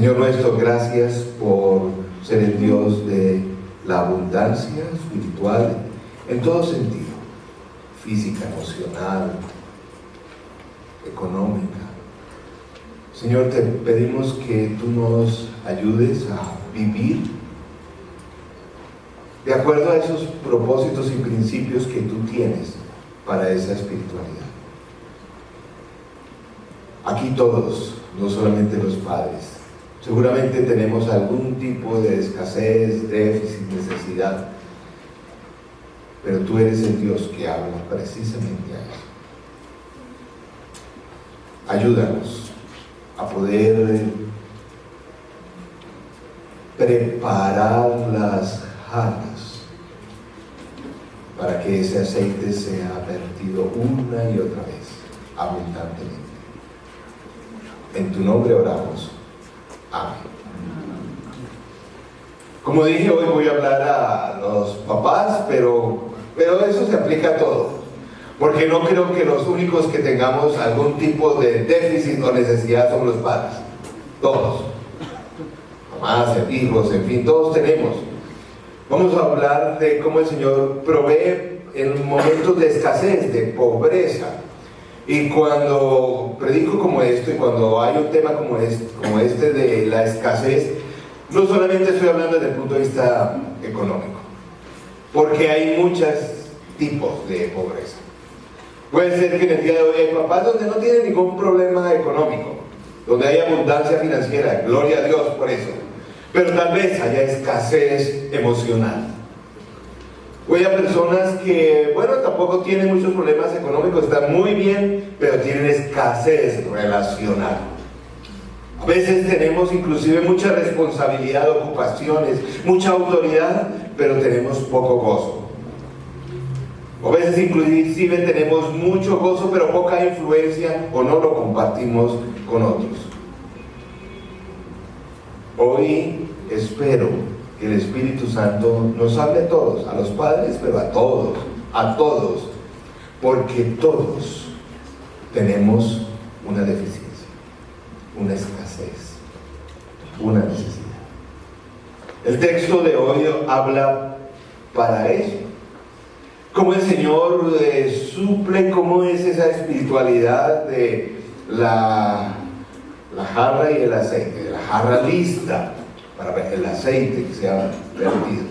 Señor nuestro, gracias por ser el Dios de la abundancia espiritual en todo sentido, física, emocional, económica. Señor, te pedimos que tú nos ayudes a vivir de acuerdo a esos propósitos y principios que tú tienes para esa espiritualidad. Aquí todos, no solamente los padres, seguramente tenemos algún tipo de escasez, déficit, necesidad, pero tú eres el Dios que habla precisamente a eso. Ayúdanos a poder preparar las jarras para que ese aceite sea vertido una y otra vez, abundantemente. En tu nombre oramos. Amén. Como dije, hoy voy a hablar a los papás, pero eso se aplica a todos, porque no creo que los únicos que tengamos algún tipo de déficit o necesidad somos los padres. Todos, mamás, hijos, en fin, todos tenemos. Vamos a hablar de cómo el Señor provee en momentos de escasez, de pobreza. Y cuando predico como esto, y cuando hay un tema como este de la escasez, no solamente estoy hablando desde el punto de vista económico, porque hay muchos tipos de pobreza. Puede ser que en el día de hoy hay papás donde no tienen ningún problema económico, donde hay abundancia financiera, gloria a Dios por eso, pero tal vez haya escasez emocional. O hay personas que, bueno, tampoco tienen muchos problemas económicos, están muy bien, pero tienen escasez relacional. A veces tenemos inclusive mucha responsabilidad, ocupaciones, mucha autoridad, pero tenemos poco gozo. A veces inclusive tenemos mucho gozo, pero poca influencia o no lo compartimos con otros. Hoy espero que el Espíritu Santo nos hable a todos, a los padres, pero a todos, porque todos tenemos una deficiencia, una escasez, una necesidad. El texto de hoy habla para eso. Cómo el Señor suple, cómo es esa espiritualidad de la jarra y el aceite, de la jarra lista para ver el aceite que se ha vertido.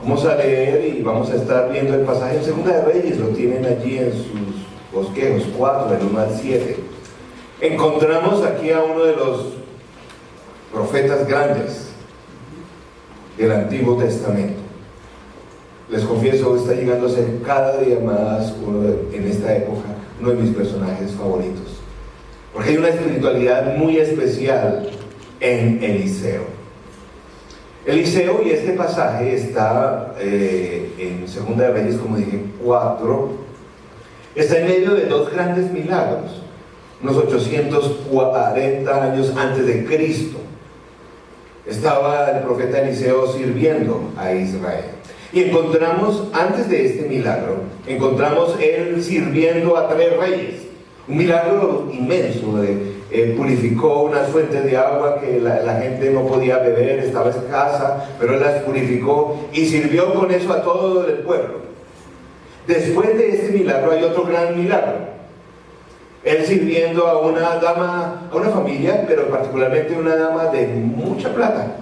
Vamos a leer y vamos a estar viendo el pasaje en Segunda de Reyes, lo tienen allí en sus bosquejos, 4, del 1 al 7. Encontramos aquí a uno de los profetas grandes del Antiguo Testamento. Les confieso, está llegando a ser cada día más en esta época uno de mis personajes favoritos, porque hay una espiritualidad muy especial en Eliseo. Eliseo, y este pasaje está en Segunda de Reyes, como dije, 4, está en medio de dos grandes milagros, unos 840 años antes de Cristo. Estaba el profeta Eliseo sirviendo a Israel. Y encontramos, antes de este milagro, encontramos él sirviendo a 3 reyes. Un milagro inmenso, purificó unas fuentes de agua que la gente no podía beber, estaba escasa, pero él las purificó y sirvió con eso a todo el pueblo. Después de este milagro hay otro gran milagro. Él sirviendo a una dama, a una familia, pero particularmente una dama de mucha plata,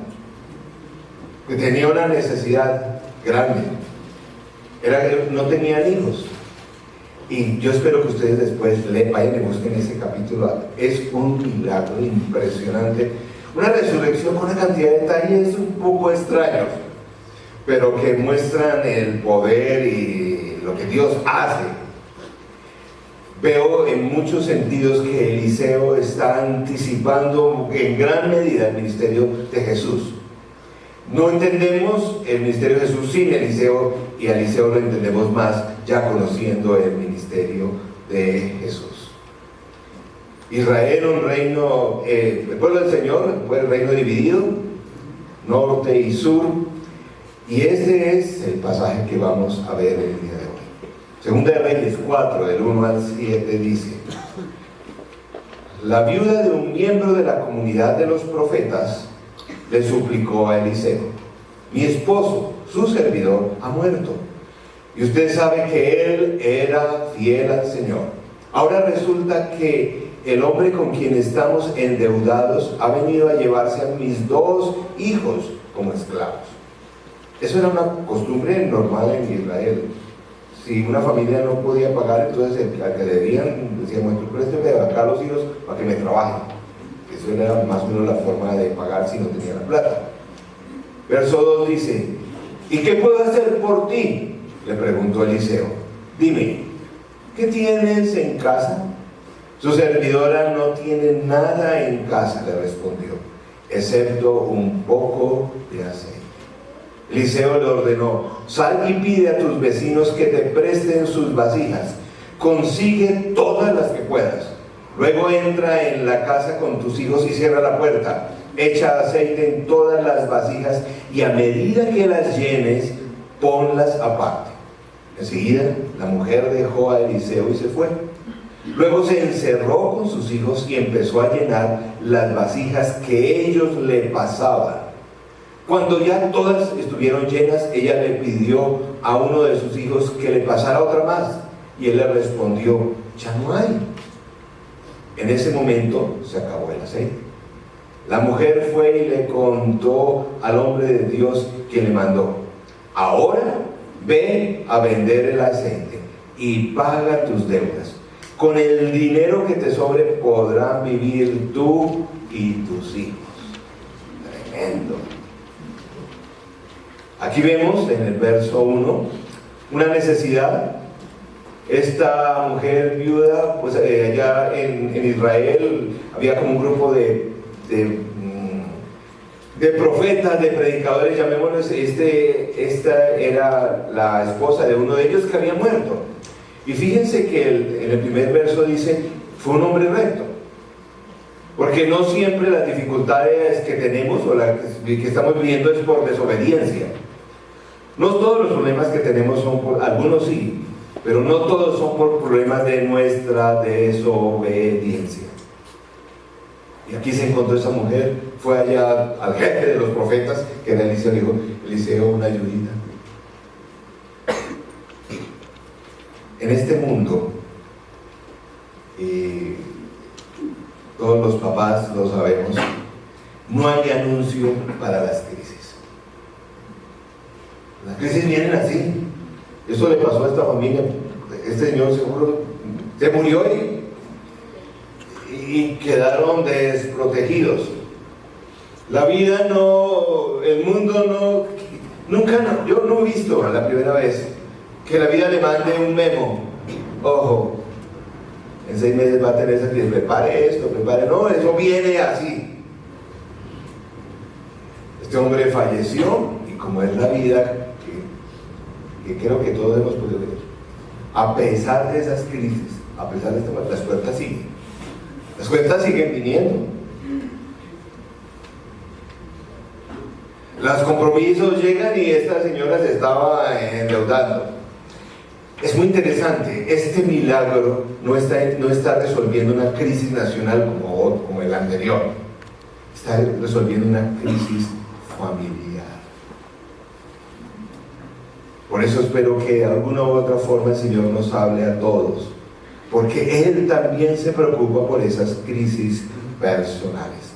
que tenía una necesidad grande. No tenían hijos. Y yo espero que ustedes después vayan y busquen ese capítulo. Es un milagro impresionante. Una resurrección con una cantidad de detalles un poco extraños, pero que muestran el poder y lo que Dios hace. Veo en muchos sentidos que Eliseo está anticipando en gran medida el ministerio de Jesús. No entendemos el ministerio de Jesús sin Eliseo, y a Eliseo lo entendemos más ya conociendo el ministerio de Jesús. Israel, un reino, el pueblo del Señor fue el reino dividido, norte y sur, y este es el pasaje que vamos a ver el día de hoy. Segunda de Reyes 4, del 1 al 7 dice: la viuda de un miembro de la comunidad de los profetas, le suplicó a Eliseo: mi esposo, su servidor, ha muerto, y usted sabe que él era fiel al Señor. Ahora resulta que el hombre con quien estamos endeudados ha venido a llevarse a mis 2 hijos como esclavos. Eso era una costumbre normal en Israel. Si una familia no podía pagar, entonces al que debían decían: bueno, présteme acá a los hijos para que me trabajen. Eso era más o menos la forma de pagar si no tenía la plata. Verso 2 dice: ¿y qué puedo hacer por ti?, le preguntó Eliseo. Dime, ¿qué tienes en casa? Su servidora no tiene nada en casa, le respondió, excepto un poco de aceite. Eliseo le ordenó: sal y pide a tus vecinos que te presten sus vasijas. Consigue todas las que puedas. Luego entra en la casa con tus hijos y cierra la puerta. Echa aceite en todas las vasijas y a medida que las llenes, ponlas aparte. Enseguida la mujer dejó a Eliseo y se fue. Luego se encerró con sus hijos y empezó a llenar las vasijas que ellos le pasaban. Cuando ya todas estuvieron llenas, ella le pidió a uno de sus hijos que le pasara otra más, y él le respondió: ya no hay. En ese momento se acabó el aceite. La mujer fue y le contó al hombre de Dios que le mandó: ahora ve a vender el aceite y paga tus deudas. Con el dinero que te sobre podrán vivir tú y tus hijos. Tremendo. Aquí vemos en el verso 1 una necesidad. Esta mujer viuda, pues allá en Israel había como un grupo de profetas, de predicadores, llamémoslos. Esta era la esposa de uno de ellos que había muerto. Y fíjense que en el primer verso dice: fue un hombre recto. Porque no siempre las dificultades que tenemos o las que estamos viviendo es por desobediencia. No todos los problemas que tenemos son por, algunos sí, pero no todos son por problemas de nuestra desobediencia. Y aquí se encontró esa mujer, fue allá al jefe de los profetas, que era Eliseo, dijo: Eliseo, una ayudita. En este mundo, y todos los papás lo sabemos, no hay anuncio para las crisis. Las crisis vienen así. Eso le pasó a esta familia. Este señor seguro se murió y quedaron desprotegidos. La vida no, el mundo no, yo no he visto la primera vez que la vida le mande un memo: ojo, en 6 meses va a tener esa crisis, prepare esto, prepare. No, eso viene así. Este hombre falleció, y como es la vida que creo que todos hemos podido ver, a pesar de esas crisis, a pesar de esto, las cuentas siguen. Las cuentas siguen viniendo. Los compromisos llegan y esta señora se estaba endeudando. Es muy interesante. Este milagro no está resolviendo una crisis nacional como el anterior. Está resolviendo una crisis familiar. Por eso espero que de alguna u otra forma el Señor nos hable a todos, porque Él también se preocupa por esas crisis personales.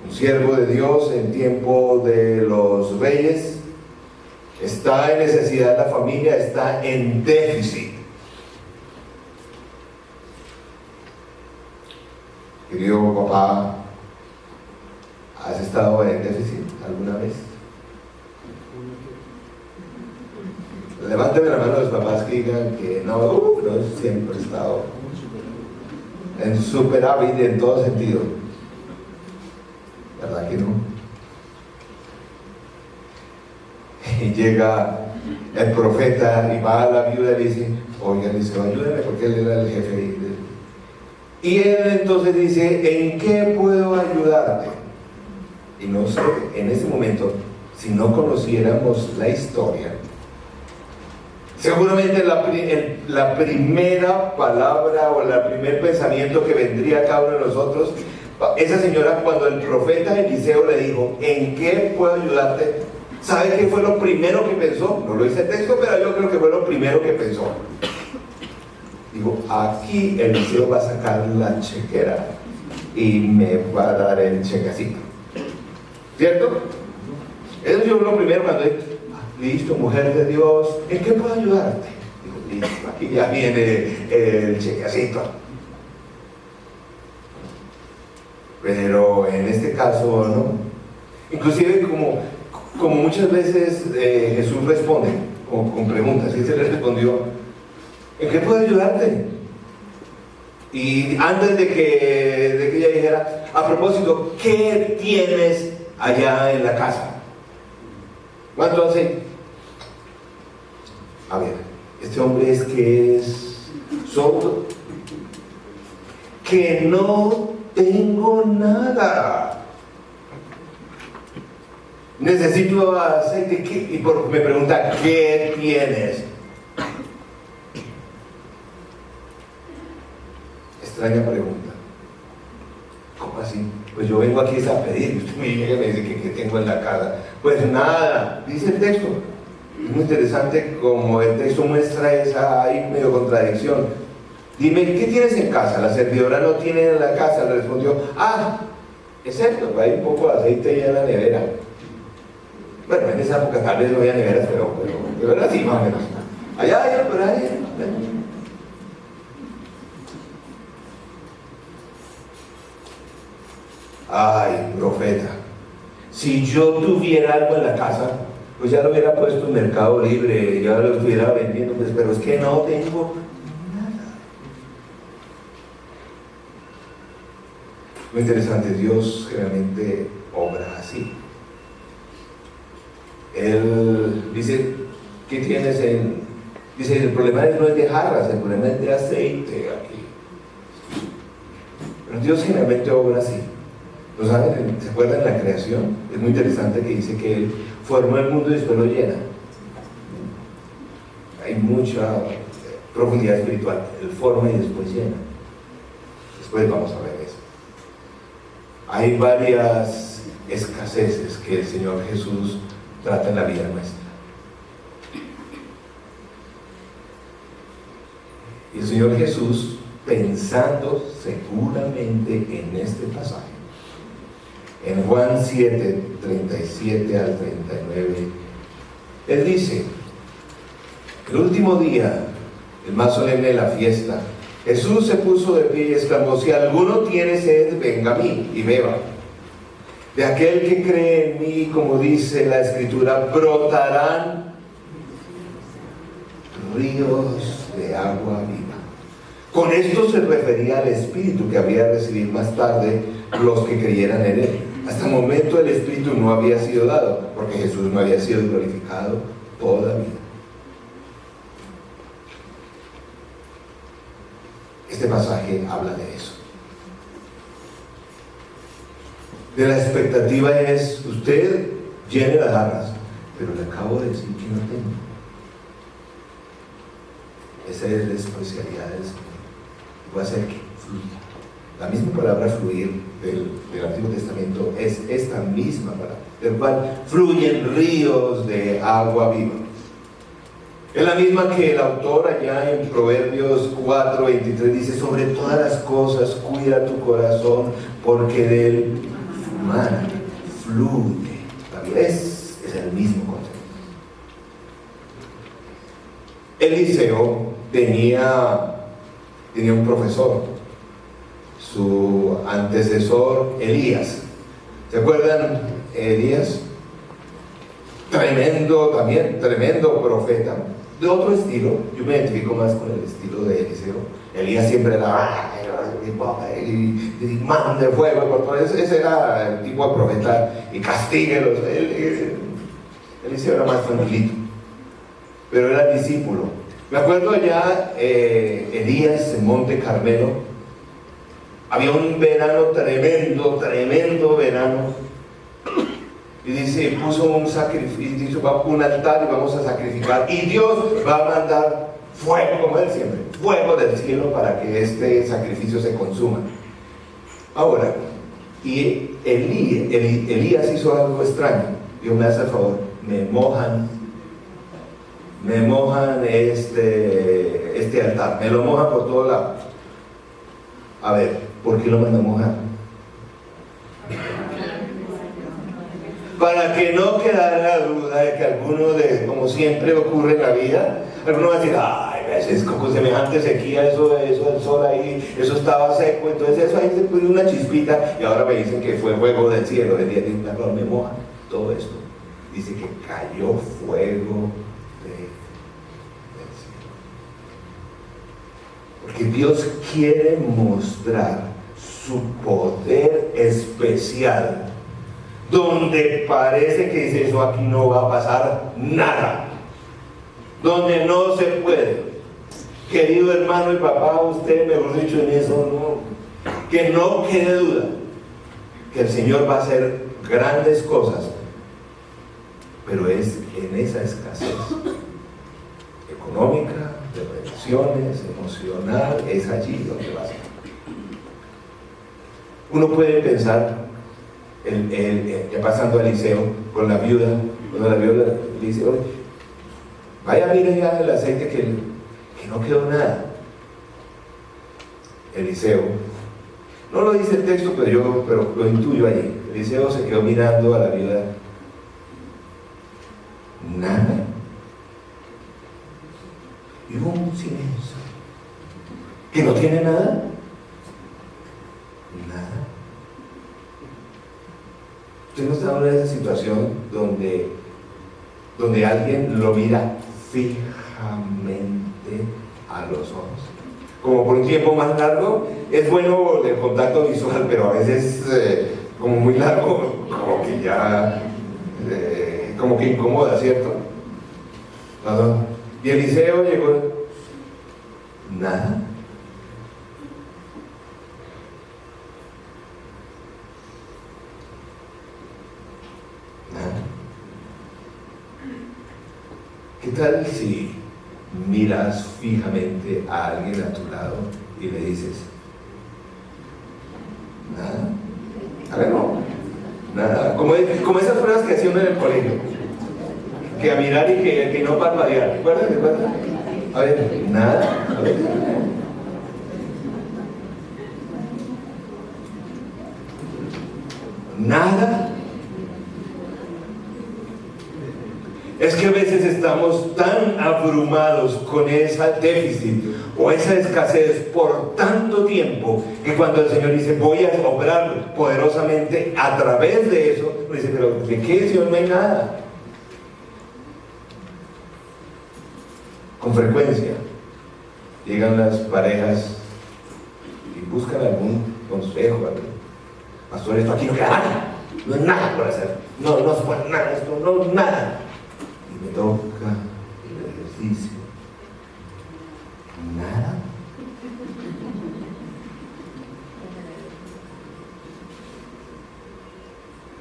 Un siervo de Dios en tiempo de los reyes está en necesidad, la familia está en déficit. Querido papá, ¿has estado en déficit alguna vez? Levánteme la mano a los papás que digan que no, siempre he estado en superávit en todo sentido. ¿Verdad que no? Y llega el profeta y va a la viuda y dice: oiga, dice, ayúdame, porque él era el jefe. Y él entonces dice: ¿en qué puedo ayudarte? Y no sé, en ese momento, si no conociéramos la historia, Seguramente la primera palabra o el primer pensamiento que vendría a cada uno de nosotros, esa señora, cuando el profeta Eliseo le dijo, ¿en qué puedo ayudarte? ¿Sabe qué fue lo primero que pensó? No lo dice el texto, pero yo creo que fue lo primero que pensó. Digo, aquí Eliseo va a sacar la chequera y me va a dar el chequecito. ¿Cierto? Eso yo lo primero cuando digo, listo, mujer de Dios, ¿en qué puedo ayudarte? Digo, listo, aquí ya viene el chequecito. Pero en este caso no. Inclusive como muchas veces Jesús responde con preguntas, y se le respondió, ¿en qué puedo ayudarte? Y antes de que ella dijera, a propósito, ¿qué tienes allá en la casa? ¿Cuánto hace? A ver, este hombre es sordo, que no tengo nada. Necesito aceite. Y me pregunta, ¿qué tienes? Extraña pregunta. ¿Cómo así? Pues yo vengo aquí a pedir, y usted me dice que tengo en la casa. Pues nada, dice el texto. Es muy interesante como el texto muestra esa ahí medio contradicción. Dime, ¿qué tienes en casa? La servidora no tiene en la casa. Le respondió, es cierto, hay un poco de aceite ya en la nevera. Bueno, en esa época tal vez no había neveras, pero era así más o menos. Allá hay, pero ahí. Ay, profeta, si yo tuviera algo en la casa, pues ya lo hubiera puesto en Mercado Libre, ya lo estuviera vendiendo, pues, pero es que no tengo nada. Muy interesante, Dios realmente obra así. Él dice, ¿qué tienes en...? Dice, el problema no es de jarras, el problema es de aceite aquí. Pero Dios generalmente obra así. ¿Lo saben? ¿Se acuerdan de la creación? Es muy interesante que dice que Él formó el mundo y después lo llena. Hay mucha profundidad espiritual. Él forma y después llena. Después vamos a ver eso. Hay varias escaseces que el Señor Jesús trata en la vida nuestra. Y el Señor Jesús, pensando seguramente en este pasaje, en Juan 7, 37 al 39, Él dice, el último día, el más solemne de la fiesta, Jesús se puso de pie y exclamó, si alguno tiene sed, venga a mí y beba. De aquel que cree en mí, como dice la Escritura, brotarán ríos de agua viva. Con esto se refería al Espíritu que había de recibir más tarde los que creyeran en Él. Hasta el momento el Espíritu no había sido dado, porque Jesús no había sido glorificado todavía. Este pasaje habla de eso. De la expectativa es, usted llene las jarras, pero le acabo de decir que no tengo. Esa es la especialidad del Señor. Va a hacer que fluya. La misma palabra fluir del Antiguo Testamento es esta misma palabra, del cual fluyen ríos de agua viva. Es la misma que el autor allá en Proverbios 4:23 dice, sobre todas las cosas cuida tu corazón, porque de él fluye la vida. Es el mismo concepto. Eliseo tenía un profesor, su antecesor Elías. ¿Se acuerdan? Elías, tremendo profeta, de otro estilo. Yo me identifico más con el estilo de Eliseo. Elías siempre era y mande fuego por todo. Ese era el tipo de profeta, y castíguelos. Eliseo era más tranquilito, pero era discípulo. Me acuerdo allá Elías en Monte Carmelo. Había un verano tremendo verano. y dice, puso un sacrificio, un altar y vamos a sacrificar, y Dios va a mandar fuego, como él siempre, fuego del cielo para que este sacrificio se consuma. Ahora, y Elías hizo algo extraño. Dios me hace el favor, me mojan este altar, me lo mojan por todos lados. A ver, ¿por qué lo mandan a mojar? Para que no quedara la duda de que alguno como siempre ocurre en la vida, alguno va a decir, ay, es con semejante sequía, eso el sol ahí, eso estaba seco, entonces eso ahí se puso una chispita, y ahora me dicen que fue fuego del cielo, el día de un me moja todo esto. Dice que cayó fuego del cielo. Porque Dios quiere mostrar su poder especial, donde parece que dice, eso aquí no va a pasar nada, donde no se puede. Querido hermano y papá, usted, mejor dicho, en eso no, que no quede duda que el Señor va a hacer grandes cosas, pero es en esa escasez económica, de relaciones, emocional, es allí donde va a ser. Uno puede pensar, ya pasando a Eliseo con la viuda, cuando la viuda le dice, oye, vaya, mire ya el aceite que no quedó nada. Eliseo, no lo dice el texto, pero lo intuyo allí. Eliseo se quedó mirando a la viuda. Nada. Y hubo un silencio. ¿Que no tiene nada? Nada. Usted no está en esa situación donde alguien lo mira fijamente a los ojos, como por un tiempo más largo. Es bueno el contacto visual, pero a veces como muy largo, como que ya como que incomoda, ¿cierto? Y Eliseo llegó, nada. ¿Qué tal si miras fijamente a alguien a tu lado y le dices, nada? A ver, no, nada. Como esas pruebas que hacían en el colegio, que a mirar y que no parpadear. ¿Recuerdan? A ver, nada. A ver. Nada. Es que a veces estamos tan abrumados con ese déficit o esa escasez por tanto tiempo, que cuando el Señor dice, voy a obrar poderosamente a través de eso, uno dice, pero ¿de qué, Señor? No hay nada. Con frecuencia llegan las parejas y buscan algún consejo. Pastor, esto aquí no queda nada, no hay nada por hacer, no se puede nada, esto no, nada. Y me toca el ejercicio, nada.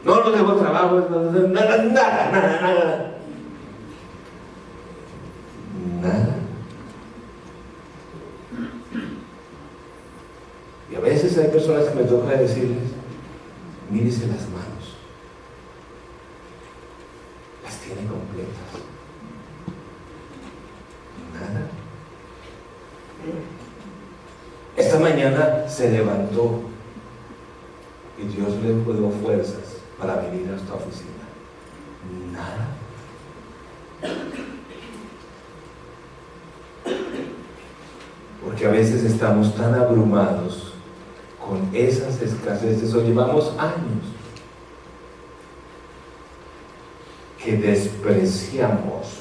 No tengo trabajo, nada. Nada. Y a veces hay personas que me toca decirles, mírese las manos, las tiene completas. Nada. Esta mañana se levantó y Dios le dio fuerzas para venir a esta oficina. Nada. Porque a veces estamos tan abrumados con esas escaseces, o llevamos años, que despreciamos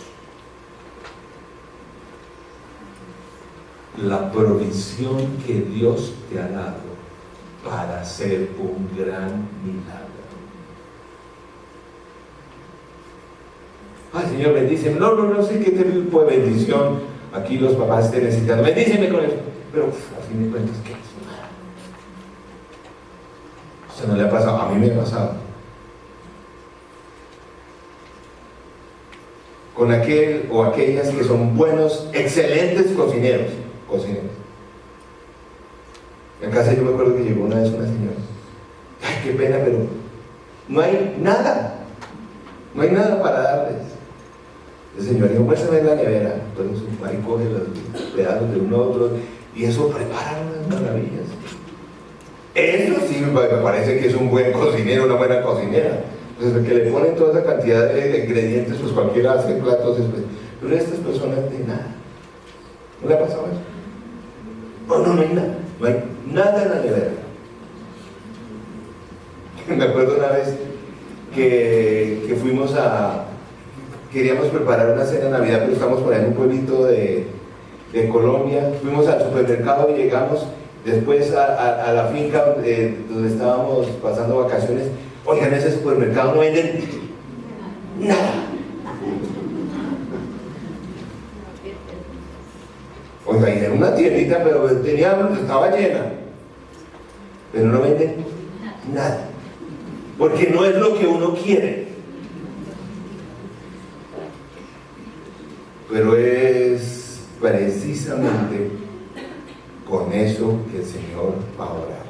la provisión que Dios te ha dado para hacer un gran milagro. Ay, Señor, bendíceme. No sé qué tipo de bendición aquí los papás estén necesitando. Bendíceme con eso. Pero a fin de cuentas, ¿qué es? Nada. O sea, no le ha pasado. A mí me ha pasado. con aquel o aquellas que son buenos, excelentes cocineros. En casa yo me acuerdo que llegó una vez una señora. Ay, qué pena, pero no hay nada para darles. El señor dijo, muéstrame la nevera. Entonces su marido coge los pedazos de uno a otro y eso prepara unas maravillas. Eso sí me parece que es un buen cocinero, una buena cocinera. Entonces, que le ponen toda esa cantidad de ingredientes, pues cualquiera hace platos, pero estas personas de nada. ¿No le ha pasado eso? No hay nada. No hay nada en la nevera. Me acuerdo una vez que fuimos queríamos preparar una cena de Navidad, pero estamos por ahí en un pueblito de Colombia. Fuimos al supermercado y llegamos después a la finca donde estábamos pasando vacaciones. Oigan, ese supermercado no venden nada. Oigan, era una tiendita, pero estaba llena. Pero no venden nada. Porque no es lo que uno quiere. Pero es precisamente con eso que el Señor va a orar.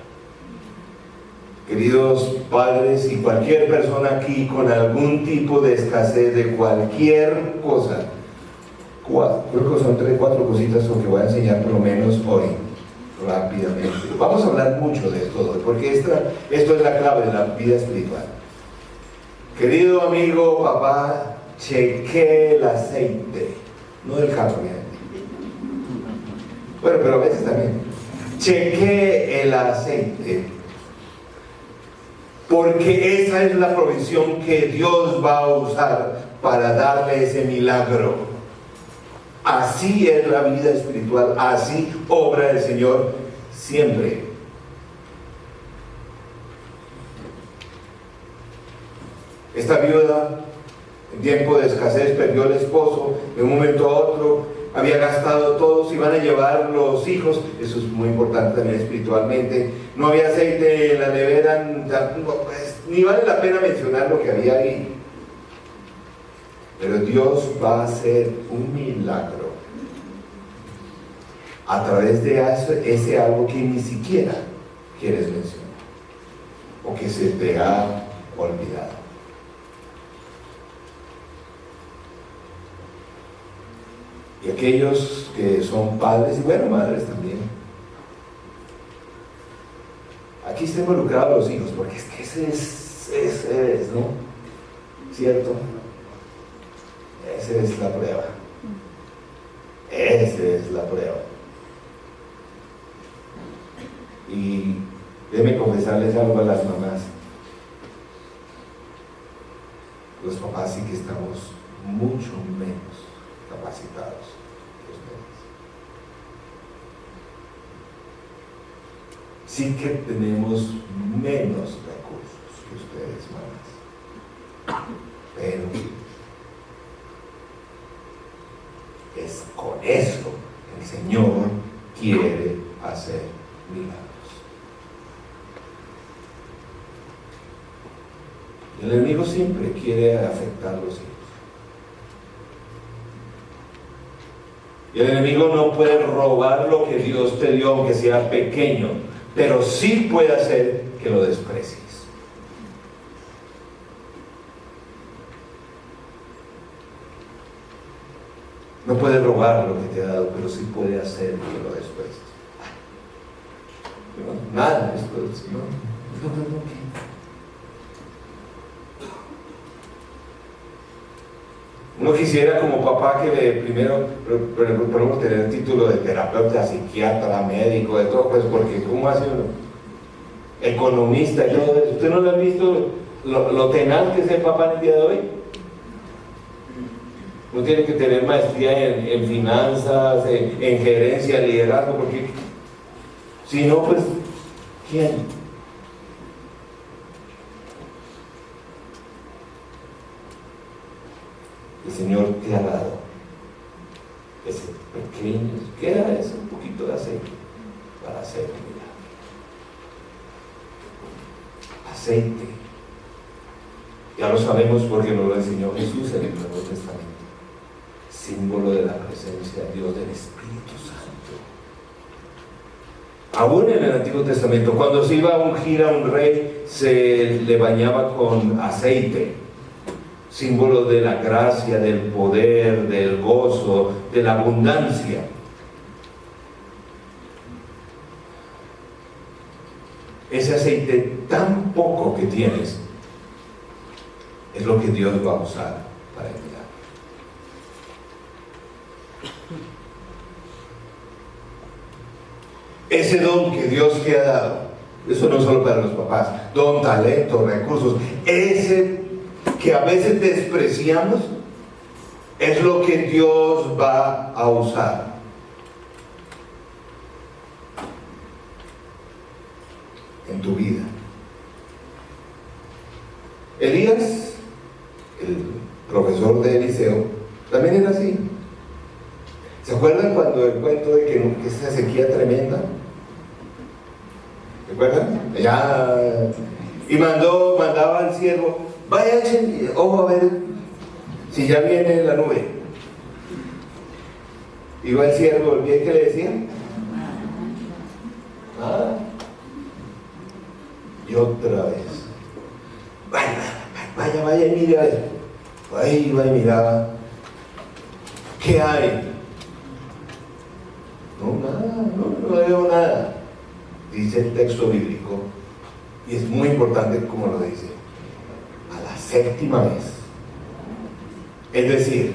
Queridos padres y cualquier persona aquí con algún tipo de escasez de cualquier cosa, creo que son 3 o 4 cositas que voy a enseñar por lo menos hoy, rápidamente. Vamos a hablar mucho de esto hoy, porque esto es la clave de la vida espiritual. Querido amigo, papá, chequee el aceite, no del carro, bueno, pero a veces también. Chequee el aceite, porque esa es la provisión que Dios va a usar para darle ese milagro. Así es la vida espiritual, así obra el Señor siempre. Esta viuda, en tiempo de escasez, perdió el esposo de un momento a otro. Había gastado todo, se iban a llevar los hijos, eso es muy importante también espiritualmente. No había aceite en la nevera, pues, ni vale la pena mencionar lo que había ahí. Pero Dios va a hacer un milagro a través de ese algo que ni siquiera quieres mencionar o que se te ha olvidado. Y aquellos que son padres y bueno, madres también. Aquí está involucrado los hijos, porque es que ese es, ¿no? ¿Cierto? Esa es la prueba. Esa es la prueba. Y déjenme confesarles algo a las mamás. Los papás sí que estamos mucho menos capacitados que ustedes. Sí que tenemos menos recursos que ustedes, mamás. Pero es con eso que el Señor quiere hacer milagros. El enemigo siempre quiere afectar los hijos. Y el enemigo no puede robar lo que Dios te dio, aunque sea pequeño, pero sí puede hacer que lo desprecies. No puede robar lo que te ha dado, pero sí puede hacer que lo desprecies. Nada, esto no. Uno quisiera como papá que primero podemos tener el título de terapeuta, psiquiatra, médico, de todo, pues porque ¿cómo hace uno? Economista y todo eso. ¿Usted no lo ha visto lo tenaz que es el papá en el día de hoy? Uno tiene que tener maestría en finanzas, en gerencia, liderazgo, porque si no, pues, ¿quién? El Señor te ha dado ese pequeño, queda ese un poquito de aceite para hacer un milagro. Aceite. Ya lo sabemos porque nos lo enseñó Jesús en el Nuevo Testamento. símbolo de la presencia de Dios, del Espíritu Santo. Aún en el Antiguo Testamento, cuando se iba a ungir a un rey, se le bañaba con aceite, símbolo de la gracia, del poder, del gozo, de la abundancia. Ese aceite tan poco que tienes es lo que Dios va a usar para enviar. Ese don que Dios te ha dado, eso no es solo para los papás, don, talento, recursos, ese que a veces despreciamos, es lo que Dios va a usar. En tu vida. Elías, el profesor de Eliseo, también era así. ¿Se acuerdan cuando el cuento de que esa sequía tremenda? ¿Se acuerdan? Y mandaba al siervo, vaya, ojo a ver si ya viene la nube. Iba el siervo, ¿y qué le decía? Y otra vez, vaya y mire a ver. Ahí iba y miraba, ¿qué hay? No, nada, no veo nada, dice el texto bíblico, y es muy importante como lo dice, a la séptima vez. Es decir,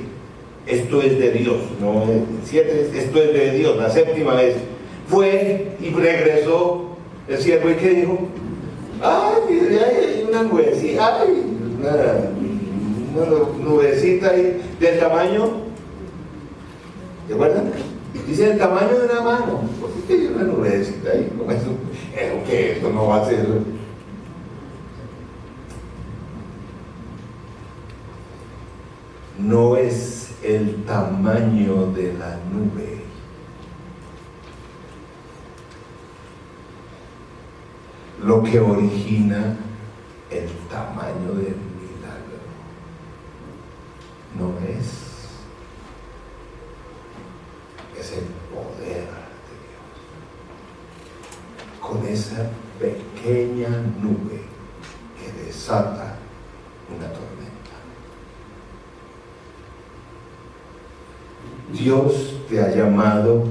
esto es de Dios, no es 7, esto es de Dios, la séptima vez. Fue y regresó el siervo, ¿y qué dijo? Ay, mire, hay una nubecita, una nubecita ahí del tamaño, ¿se acuerdan? Dice el tamaño de una mano. ¿Por qué hay una nubecita ahí? ¿Cómo eso? ¿Qué? Eso no va a ser. No es el tamaño de la nube. Lo que origina el tamaño del milagro. No es el poder de Dios. Con esa pequeña nube que desata una tormenta. Dios te ha llamado,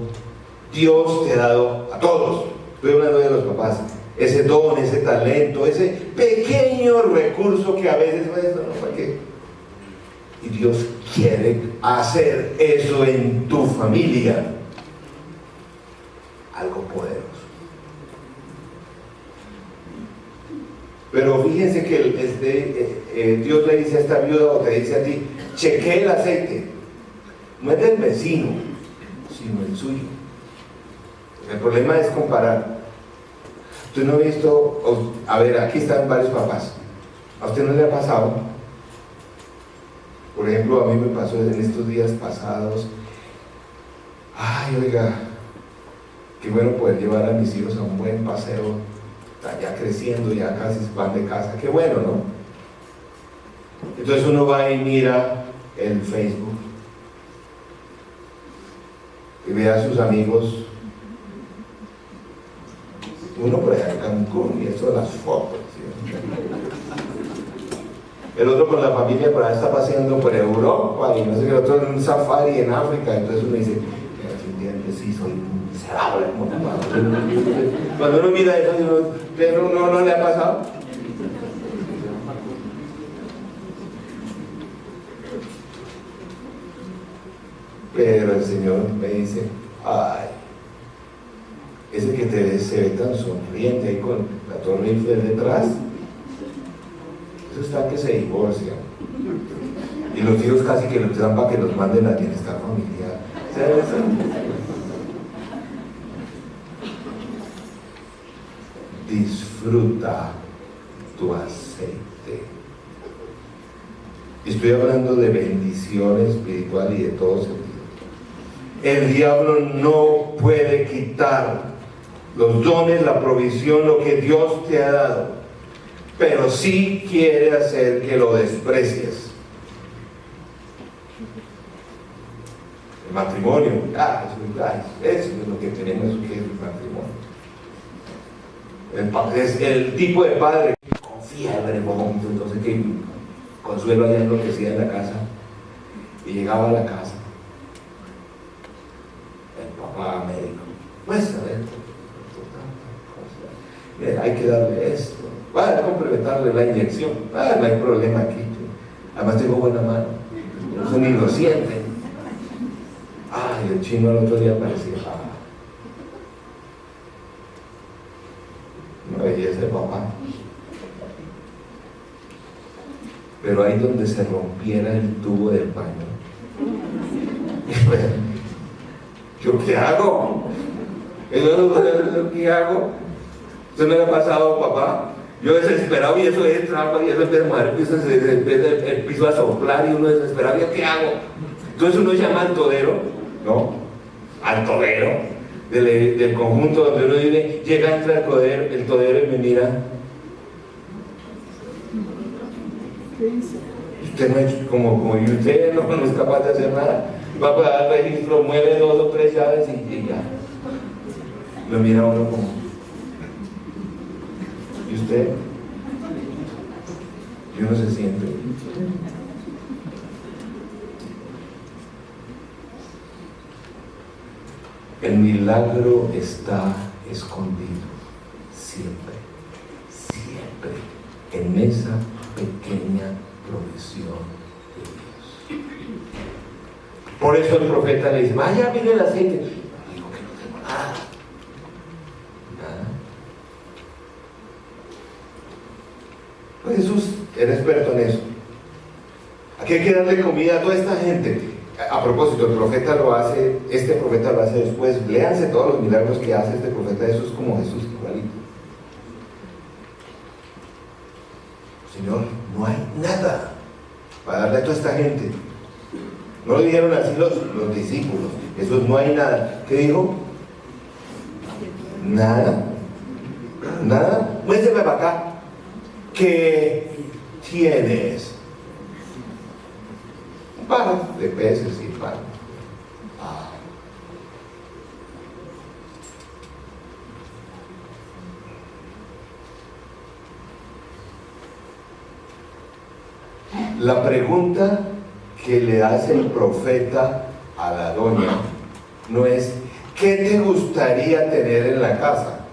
Dios te ha dado a todos. Estoy hablando de los papás. Ese don, ese talento, ese pequeño recurso que a veces no, ¿para qué? Y Dios quiere hacer eso en tu familia. Algo poderoso. Pero fíjense que Dios le dice a esta viuda o te dice a ti, chequee el aceite. No es del vecino, sino el suyo. El problema es comparar. Usted no ha visto, a ver, aquí están varios papás. ¿A usted no le ha pasado? Por ejemplo, a mí me pasó en estos días pasados. Ay, oiga, qué bueno poder llevar a mis hijos a un buen paseo. Están ya creciendo, ya casi van de casa. Qué bueno, ¿no? Entonces uno va y mira el Facebook y ve a sus amigos. Uno por allá en Cancún y eso de las fotos, ¿sí? El otro con la familia por allá está paseando por Europa y no sé qué, el otro en un safari en África. Entonces uno dice, definitivamente sí, soy miserable. Cuando uno mira eso, pero no le ha pasado. Pero el Señor me dice, ay, ese que se ve tan sonriente ahí con la Torre Eiffel detrás, eso está que se divorcia. Y los hijos casi que los dan para que los manden a bienestar familiar. ¿Sabes eso? Disfruta tu aceite. Estoy hablando de bendición espiritual y de todo sentido. El diablo no puede quitar los dones, la provisión, lo que Dios te ha dado, pero sí quiere hacer que lo desprecies. matrimonio. Eso es lo que tenemos que es el matrimonio. Es el tipo de padre que confía en el momento, entonces que Consuelo allá enloquecida en la casa, y llegaba a la casa el papá médico, muéstrale esto, mira, hay que darle esto, a complementarle la inyección, no hay problema aquí, además tengo buena mano, eso ni lo sienten. El chino el otro día aparecía, una belleza de papá. Pero ahí donde se rompiera el tubo del baño, ¿yo qué hago? ¿Qué hago? ¿Usted me lo ha pasado, papá? Yo desesperado, y eso es trampa, y eso empieza a mover, el piso a soplar, y uno desesperado, ¿yo qué hago? Entonces uno llama al todero, ¿no? Al todero del conjunto donde uno vive, llega, entra el todero y me mira. Usted no es como y usted no es capaz de hacer nada. Va a dar registro, mueve 2 o 3 llaves y ya. Lo mira uno como. ¿Y usted? Y uno se siente. El milagro está escondido siempre, en esa pequeña provisión de Dios. Por eso el profeta le dice, vaya, mire el aceite. No digo que no tengo nada. Pues Jesús era experto en eso. Aquí hay que darle comida a toda esta gente. A propósito, el profeta lo hace, este profeta lo hace después. Léanse todos los milagros que hace este profeta. Eso es como Jesús igualito. Señor, no hay nada para darle a toda esta gente. No lo dijeron así los discípulos. Jesús, no hay nada. ¿Qué dijo? Nada. Nada. Muéstrame para acá. ¿Qué tienes? Un par de peces y pan. La pregunta que le hace el profeta a la doña no es ¿qué te gustaría tener en la casa?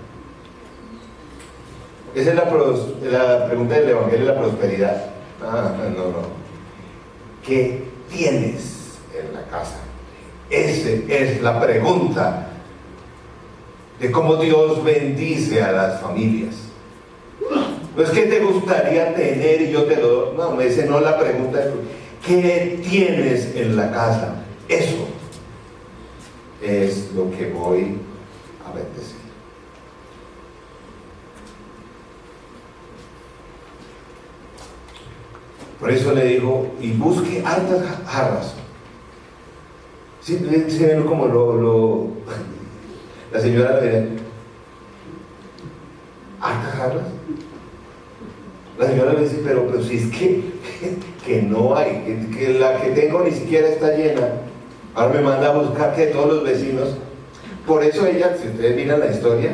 Esa es la pregunta del Evangelio de la prosperidad. No. ¿Qué tienes en la casa? Esa es la pregunta de cómo Dios bendice a las familias. No es que te gustaría tener y yo te lo doy. No, esa no es la pregunta. ¿Qué tienes en la casa? Eso es lo que voy a bendecir. Por eso le dijo, y busque hartas jarras. Sí, ven como la señora le dice, ¿hartas jarras? La señora le dice, pero si es que no hay, que la que tengo ni siquiera está llena. Ahora me manda a buscar que todos los vecinos. Por eso ella, si ustedes miran la historia,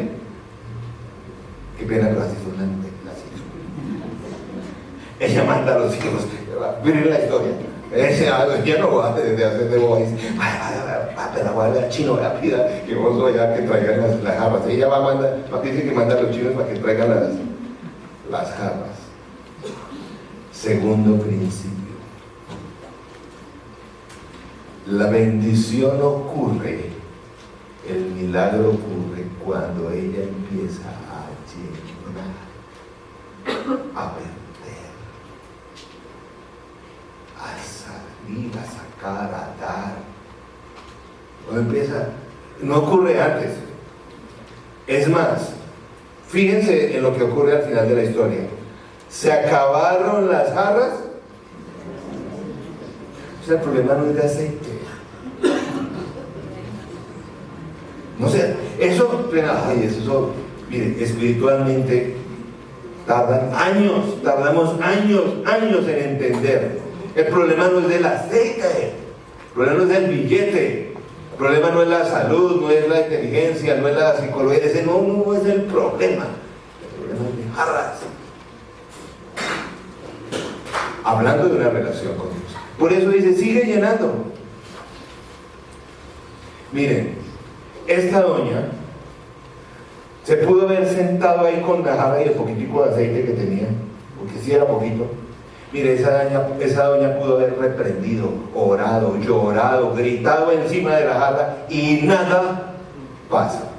qué pena que así fue una mujer. Ella manda a los hijos, miren la historia. Ella no va desde hacer de boys. Pero voy a ver al chino, pida que vos vaya que traigan las jarras. Ella va a mandar, dice que manda a los chinos para que traigan las jarras. Segundo principio. La bendición ocurre, el milagro ocurre cuando ella empieza a llenar, a verter, a salir, a sacar, a dar. Cuando empieza, no ocurre antes. Es más, fíjense en lo que ocurre al final de la historia. Se acabaron las jarras. O sea, el problema no es de aceite. No sé, eso, mire, espiritualmente tardamos años en entender. El problema no es del aceite, el problema no es del billete, El problema no es la salud, no es la inteligencia, no es la psicología, ese no es el problema. El problema es de jarras. Hablando de una relación con Dios. Por eso dice, sigue llenando. Miren, esta doña se pudo haber sentado ahí con la jarra y el poquitico de aceite que tenía, porque sí era poquito. Mire, esa doña pudo haber reprendido, orado, llorado, gritado encima de la jarra y nada pasa.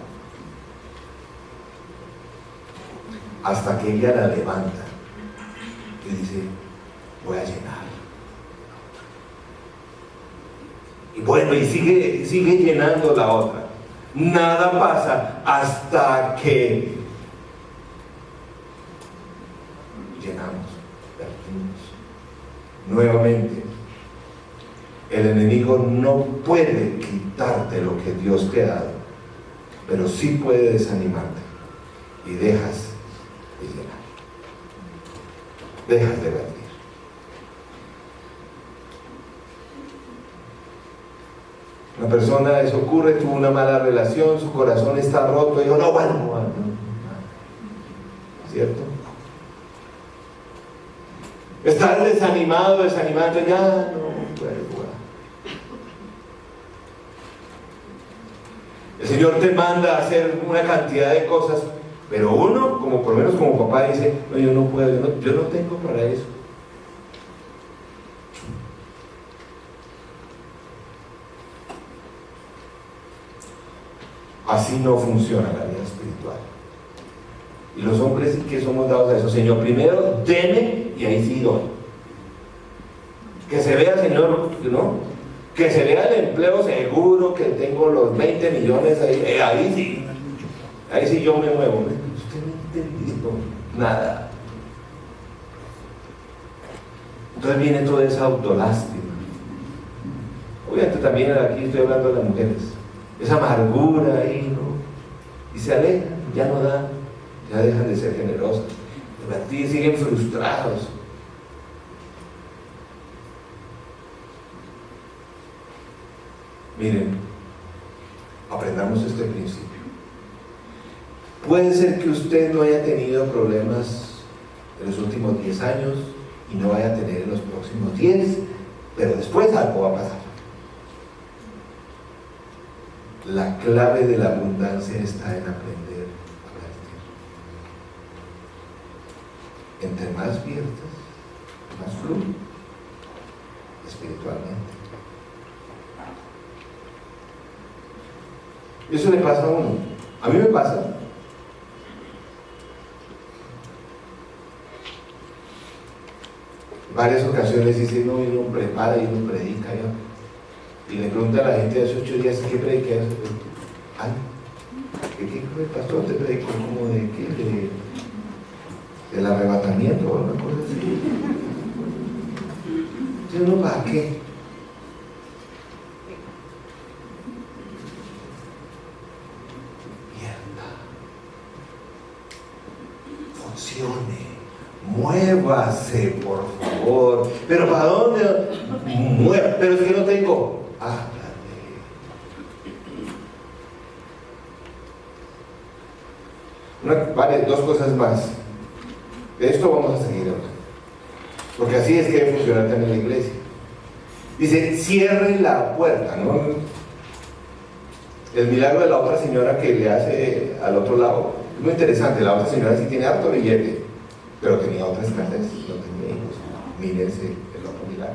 Hasta que ella la levanta y dice, voy a llenar. Y bueno, y sigue llenando la otra. Nada pasa hasta que llenamos. Nuevamente, el enemigo no puede quitarte lo que Dios te ha dado, pero sí puede desanimarte y dejas de llenar, dejas de vertir. Una persona, eso ocurre, tuvo una mala relación, su corazón está roto, y dijo, no, bueno, ¿cierto? Estás desanimado, desanimado, ya no puedo. El Señor te manda a hacer una cantidad de cosas, pero uno, como por lo menos como papá, dice, no, yo no puedo, yo no tengo para eso. Así no funciona la vida espiritual. Y los hombres que somos dados a eso, Señor, primero deme y ahí sí doy. Que se vea, Señor, ¿no? Que se vea el empleo seguro, que tengo los 20 millones ahí, ahí sí yo me muevo. Usted no ha entendido nada. Entonces viene toda esa autolástima. Obviamente también aquí estoy hablando de las mujeres. Esa amargura ahí, ¿no? Y se alejan, ya no dan, ya dejan de ser generosas. Y siguen frustrados. Miren, aprendamos este principio. Puede ser que usted no haya tenido problemas en los últimos 10 años y no vaya a tener en los próximos 10, pero después algo va a pasar. La clave de la abundancia está en aprender a vertir. Entre más viertas, más fluye espiritualmente. Eso le pasa a uno. A mí me pasa. Varias ocasiones dice, no, y uno prepara y uno predica. Y le pregunta a la gente hace 8 días, ¿qué predicas? Ay, ¿qué el pastor te predicó? ¿Como de qué? ¿Del arrebatamiento o una cosa así? Entonces, ¿no para qué? Muévase, por favor. ¿Pero para dónde? Mueva. Pero es que no tengo. Vale, 2 cosas más. De esto vamos a seguir hablando. Porque así es que debe funcionar también la iglesia. Dice, cierre la puerta, ¿no? El milagro de la otra señora que le hace al otro lado. Es muy interesante. La otra señora sí tiene harto billete, pero tenía otras casas, no tenía hijos. Mírense el otro milagro.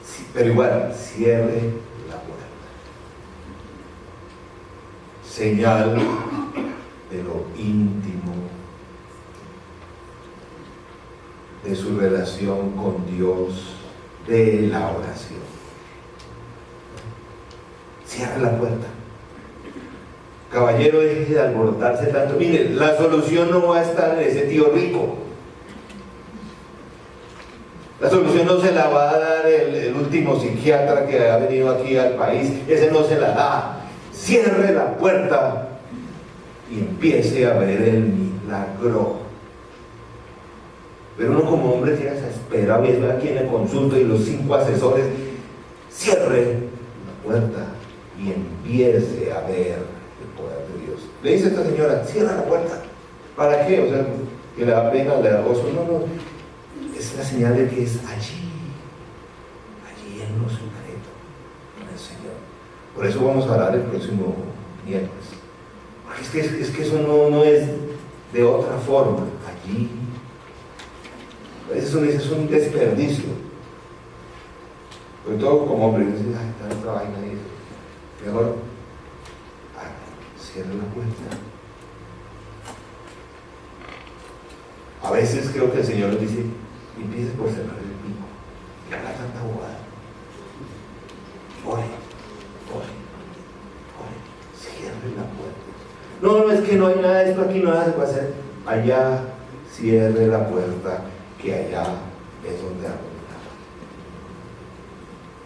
Sí, pero igual, cierre la puerta. Señal de lo íntimo de su relación con Dios, de la oración. Cierre la puerta. Caballero, deje de alborotarse tanto. Mire, la solución no va a estar en ese tío rico. La solución no se la va a dar el último psiquiatra que ha venido aquí al país. Ese no se la da. Cierre la puerta y empiece a ver el milagro. Pero uno como hombre tiene esa espera, viendo a quien le consulta y los 5 asesores. Cierre la puerta y empiece a ver el poder de Dios. Le dice a esta señora, cierra la puerta. ¿Para qué? O sea, que le da pena, le da gozo. No, es la señal de que es allí en lo secreto, con el Señor. Por eso vamos a orar el próximo miércoles. Porque es que eso no es de otra forma. Allí. Eso es un desperdicio. Sobre todo como hombre, dice, ay, tanta vaina ahí. Mejor, cierre la puerta. A veces creo que el Señor nos dice, empiece por cerrar el pico. Y habla tanta bobada. Ore, cierre la puerta. No, es que no hay nada de esto aquí, nada se puede hacer. Allá, cierre la puerta, que allá es donde hago.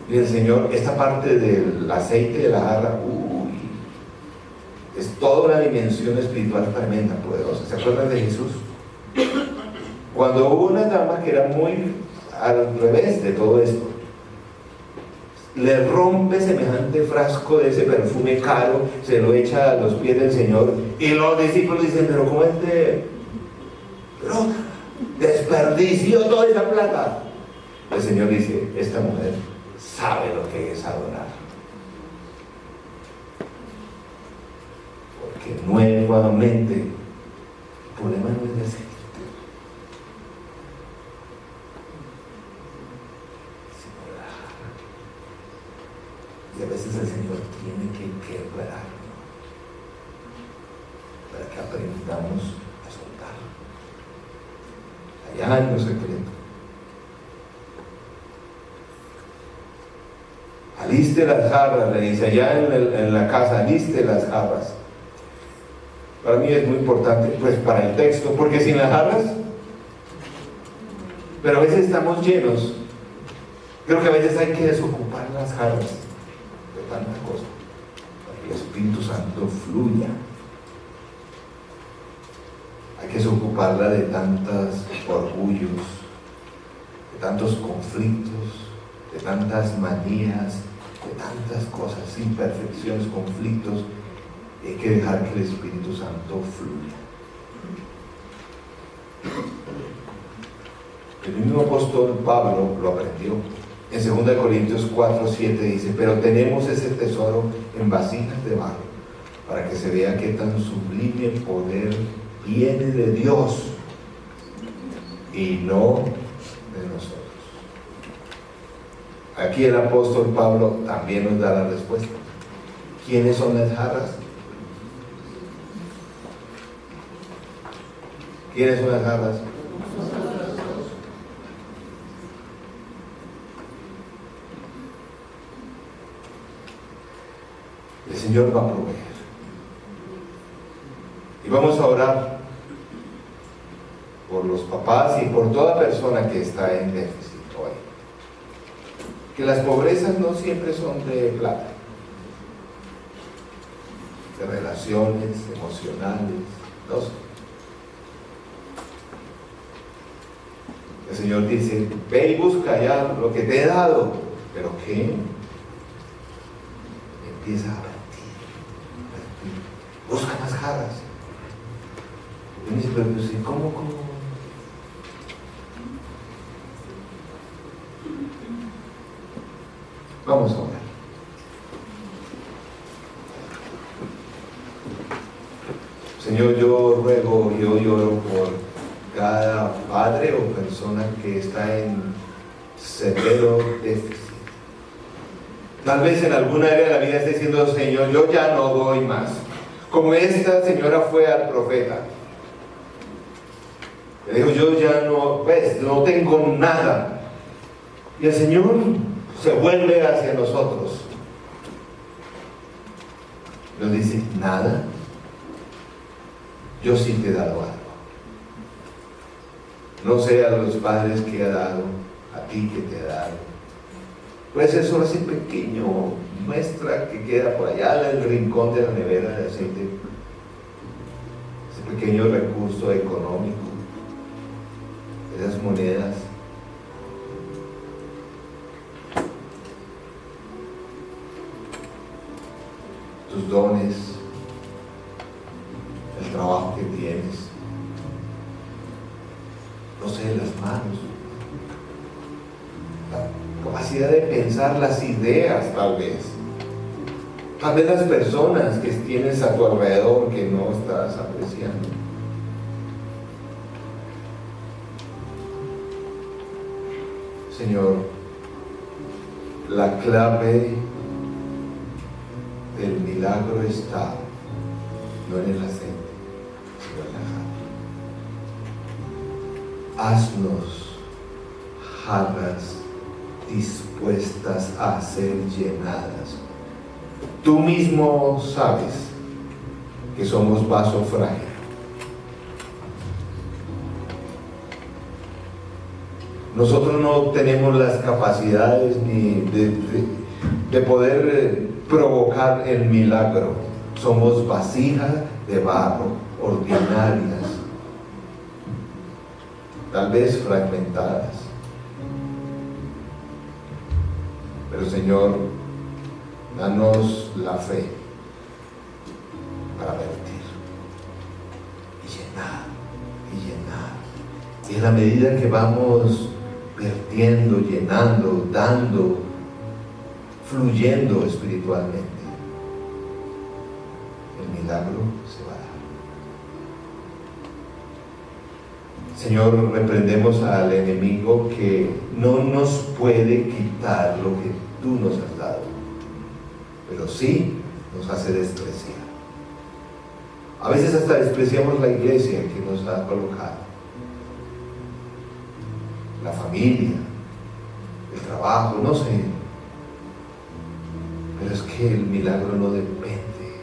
Y el Señor, esta parte del aceite de la jarra, es toda una dimensión espiritual tremenda, poderosa. ¿Se acuerdan de Jesús? Cuando hubo una dama que era muy al revés de todo esto, le rompe semejante frasco de ese perfume caro, se lo echa a los pies del Señor, y los discípulos dicen, pero ¿cómo desperdició toda esa plata? El Señor dice, esta mujer sabe lo que es adorar. Porque nuevamente, el problema no es de aceite, sino de la jarra. Y a veces el Señor tiene que quebrarnos para que aprendamos a soltar. Allá en lo secreto. Aliste las jarras, le dice, allá en la casa, aliste las jarras. Para mí es muy importante, pues para el texto, porque sin las jarras, pero a veces estamos llenos. Creo que a veces hay que desocupar las jarras de tanta cosa, para que el Espíritu Santo fluya. Hay que desocuparla de tantos orgullos, de tantos conflictos, de tantas manías, de tantas cosas, imperfecciones, conflictos. Hay que dejar que el Espíritu Santo fluya. El mismo apóstol Pablo lo aprendió. En 2 Corintios 4:7 dice, pero tenemos ese tesoro en vasijas de barro, para que se vea qué tan sublime poder viene de Dios y no de nosotros. Aquí el apóstol Pablo también nos da la respuesta. ¿Quiénes son las jarras? ¿Quiénes son las jarras? El Señor va a proveer. Y vamos a orar por los papás y por toda persona que está en déficit hoy. Que las pobrezas no siempre son de plata, de relaciones emocionales, no sé. El Señor dice, ve y busca ya lo que te he dado, pero ¿qué? Empieza a partir. Busca más jarras. Y me dice, pero pues, ¿cómo? Vamos a orar. Señor, yo ruego, yo lloro por cada padre o persona que está en severo déficit. Tal vez en alguna área de la vida esté diciendo, Señor, yo ya no doy más. Como esta señora fue al profeta. Le dijo, yo ya no tengo nada. Y el Señor se vuelve hacia nosotros. Nos dice, nada. Yo sí te he dado algo. No sé a los padres que ha dado, a ti que te ha dado. Puede ser solo ese pequeño muestra que queda por allá en el rincón de la nevera de aceite. Ese pequeño recurso económico. Esas monedas. tus dones, el trabajo que tienes, no sé, las manos, la capacidad de pensar, las ideas tal vez las personas que tienes a tu alrededor que no estás apreciando. Señor, la clave del milagro está no en el aceite, sino en la jarra. Haznos jarras dispuestas a ser llenadas. Tú mismo sabes que somos vaso frágil. Nosotros no tenemos las capacidades ni de poder provocar el milagro. Somos vasijas de barro, ordinarias, tal vez fragmentadas. Pero Señor, danos la fe para vertir y llenar. Y en la medida que vamos vertiendo, llenando, dando, fluyendo espiritualmente, el milagro se va a dar. Señor, reprendemos al enemigo que no nos puede quitar lo que tú nos has dado, pero sí nos hace despreciar. A veces hasta despreciamos la iglesia que nos ha colocado, la familia, el trabajo, no sé. Pero es que el milagro no depende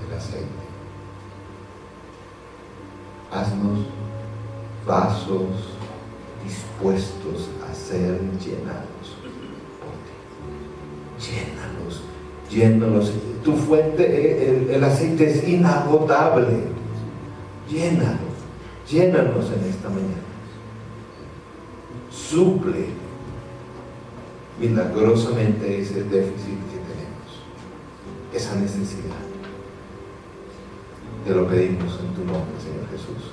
del aceite. Haznos vasos dispuestos a ser llenados por ti. Llénalos. Tu fuente, el aceite es inagotable. Llénanos en esta mañana. Suple milagrosamente ese déficit que tenemos, esa necesidad. Te lo pedimos en tu nombre, Señor Jesús.